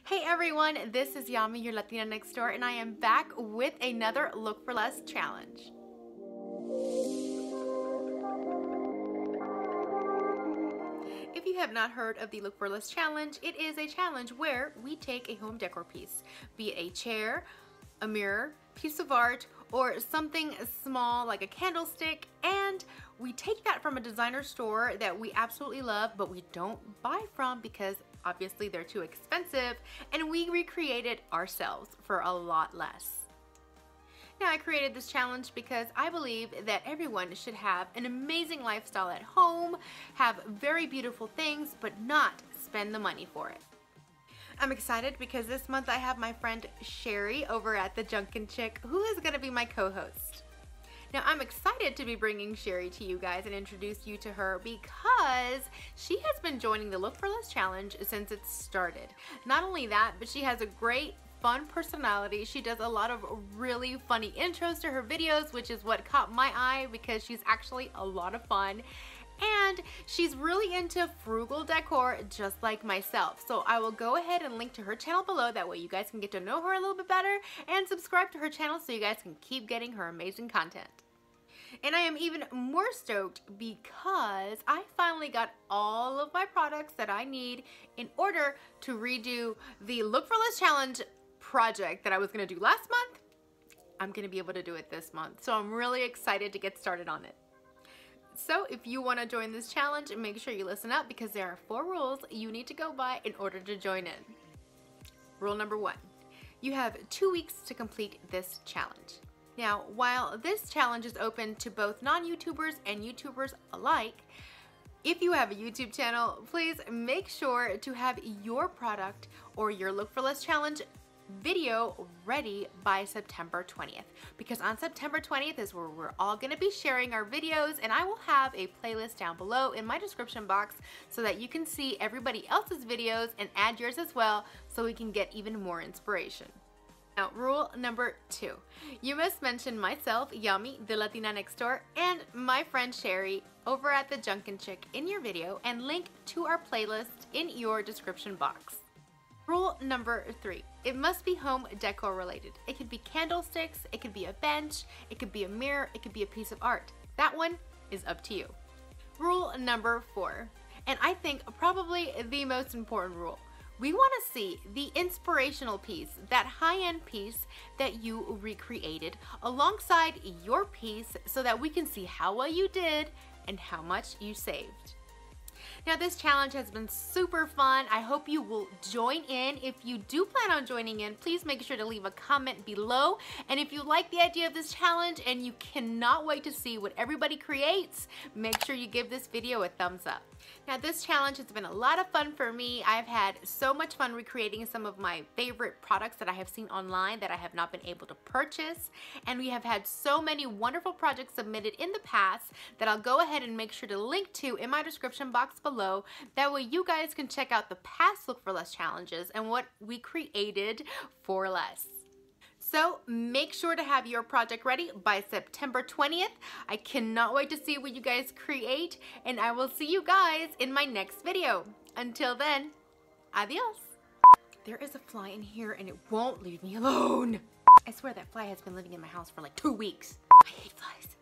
Hey everyone, this is Yami, your Latina next door, and I am back with another Look for Less challenge. If you have not heard of the Look for Less challenge, it is a challenge where we take a home decor piece, be it a chair, a mirror, piece of art, or something small like a candlestick, and we take that from a designer store that we absolutely love, but we don't buy from because obviously they're too expensive, and we recreate it ourselves for a lot less. Now, I created this challenge because I believe that everyone should have an amazing lifestyle at home, have very beautiful things, but not spend the money for it. I'm excited because this month I have my friend Sherri over at TheJunkin who is going to be my co-host. Now, I'm excited to be bringing Sherri to you guys and introduce you to her because she has been joining the Look for Less challenge since it started. Not only that, but she has a great fun personality. She does a lot of really funny intros to her videos, which is what caught my eye because she's actually a lot of fun. And she's really into frugal decor just like myself. So I will go ahead and link to her channel below. That way you guys can get to know her a little bit better and subscribe to her channel so you guys can keep getting her amazing content. And I am even more stoked because I finally got all of my products that I need in order to redo the Look for Less challenge project that I was going to do last month. I'm going to be able to do it this month. So I'm really excited to get started on it. So if you want to join this challenge, make sure you listen up because there are 4 rules you need to go by in order to join in. Rule number 1, you have 2 weeks to complete this challenge. Now, while this challenge is open to both non-YouTubers and YouTubers alike, if you have a YouTube channel, please make sure to have your product or your Look for Less challenge video ready by September 20th, because on September 20th is where we're all going to be sharing our videos, and I will have a playlist down below in my description box so that you can see everybody else's videos and add yours as well so we can get even more inspiration. Now, rule number 2, you must mention myself, Yami, the Latina next door, and my friend Sherri over at TheJunkin in your video and link to our playlist in your description box. Rule number 3, it must be home decor related. It could be candlesticks, it could be a bench, it could be a mirror, it could be a piece of art. That one is up to you. Rule number 4, and I think probably the most important rule, we want to see the inspirational piece, that high-end piece that you recreated alongside your piece so that we can see how well you did and how much you saved. Now, this challenge has been super fun. I hope you will join in. If you do plan on joining in, please make sure to leave a comment below. And if you like the idea of this challenge and you cannot wait to see what everybody creates, make sure you give this video a thumbs up. Now, this challenge has been a lot of fun for me. I've had so much fun recreating some of my favorite products that I have seen online that I have not been able to purchase. And we have had so many wonderful projects submitted in the past that I'll go ahead and make sure to link to in my description box below. That way you guys can check out the past Look for Less challenges and what we created for less. So make sure to have your project ready by September 20th. I cannot wait to see what you guys create, and I will see you guys in my next video. Until then, adios. There is a fly in here and it won't leave me alone. I swear that fly has been living in my house for like 2 weeks. I hate flies.